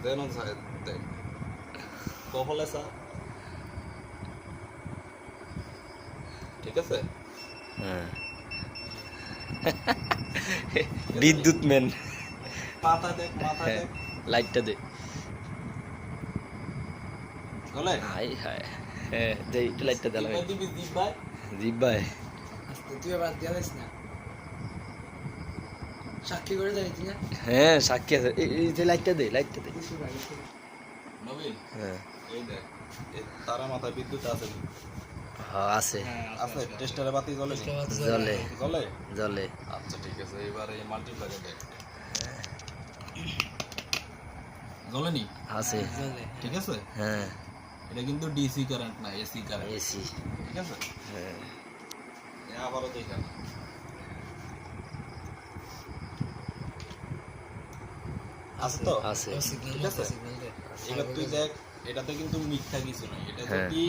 যেন দেখ কহলে চা ঠিক আছে। হ্যাঁ বিদ্যুৎ ম্যান মাথা দেখ মাথা দেখ লাইটটা দে গলে হাই হাই হ্যাঁ দে একটু লাইটটা দে দিবাই দিবি দিবাই জিব্বাই আস্তে তুই আবার দিয়া দিস না সাক্ষী করে যাইতি না হ্যাঁ সাক্ষী আছে এই যে লাইটটা দে কিছু ভাই নবীন হ্যাঁ এই দেখ এই তারা মাথায় বিদ্যুৎ আছে নি? হ্যাঁ আছে আছে টেস্টারে বাতি জ্বলে নি? জ্বলে জ্বলে জ্বলে আচ্ছা ঠিক আছে এবার এই মাল্টিপ্লায়ারে দেখ জ্বলে নি আছে ঠিক আছে। হ্যাঁ এটা কিন্তু ডিসি কারেন্ট না এসি কারেন্ট এসি ঠিক আছে। হ্যাঁ আবারও দেখা আছে তো আছে ঠিক আছে। এবার তুই দেখ এটাতে কিন্তু মিথ্যা কিছু নাই, এটা হ্যাঁ। যদি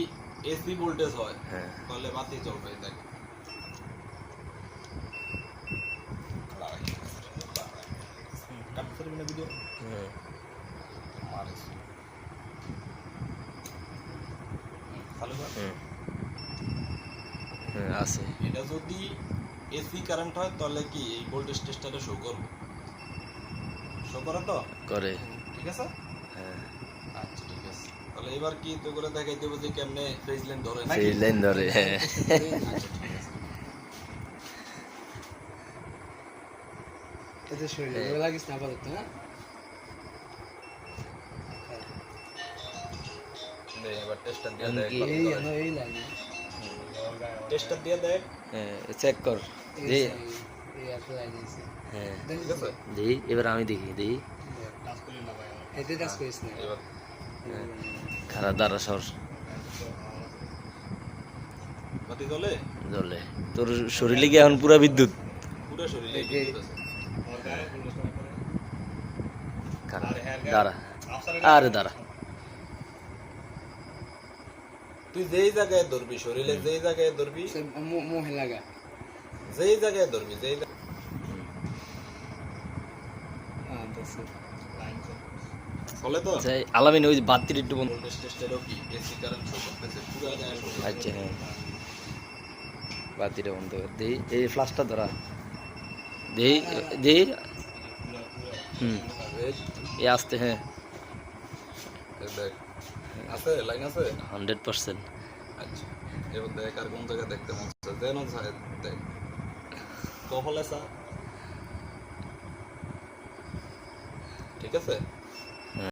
এসি ভোল্টেজ হয় হ্যাঁ তাহলে বাতি জ্বলবে। দেখ কাটতে পারবি না ভিডিও হ্যাঁ মারিস চালু কর। হ্যাঁ হ্যাঁ আছে এটা যদি এসি কারেন্ট হয় তাহলে কি এই ভোল্টেজ টেস্টারে শো করবে, শো করে তো করে ঠিক আছে। হ্যাঁ আচ্ছা ঠিক আছে তাহলে এবার কি তো করে দেখাই দেবো যে কেমনে ফেজ লাইন ধরে নাকি? সেই লাইন ধরে হ্যাঁ আচ্ছা ঠিক আছে এতে শরীরে লাগিস না আপাতত না দে এবার টেস্টার দিয়ে এখন দেখ কি এই জানো এই লাগে টেস্টার দিয়ে দেখ হ্যাঁ চেক কর যে এই এত লাগিয়েছে হ্যাঁ ঠিক আছে। দেখি এবার আমি দেখি দেখি এতে কাজ করিস না এবার খারাপ দ্বারা সর বাতি জ্বলে জ্বলে তোর শরীরে কি এখন পুরা বিদ্যুৎ পুরো শরীরে বিদ্যুৎ আছে। খারাপ দাঁড়া আরে দাঁড়া তুই যেই জায়গায় ধরবি শরীরে যেই জায়গায় ধরবি সে মোহে লাগা যেই জায়গায় ধরবি যেই হ্যাঁ দেখছি চলে তো আচ্ছা, আলামিন ওই বাতির একটু বন্ধ ভোল্টেজ টেস্টারও কি এসি কারেন্ট শো করতেছে পুরো জায়গায় শো করতেছে। আচ্ছা হ্যাঁ বাতিটা বন্ধ কর দেই এই ফ্লাশটা ধরা দেই দেই হুম এই আসতে হ্যাঁ এই দেখ আছে লাইন আছে 100% আচ্ছা এবার দেখ আর কোন জায়গায় দেখতে মন চাচ্ছে যেন দেখ কহলে চা ঠিক আছে।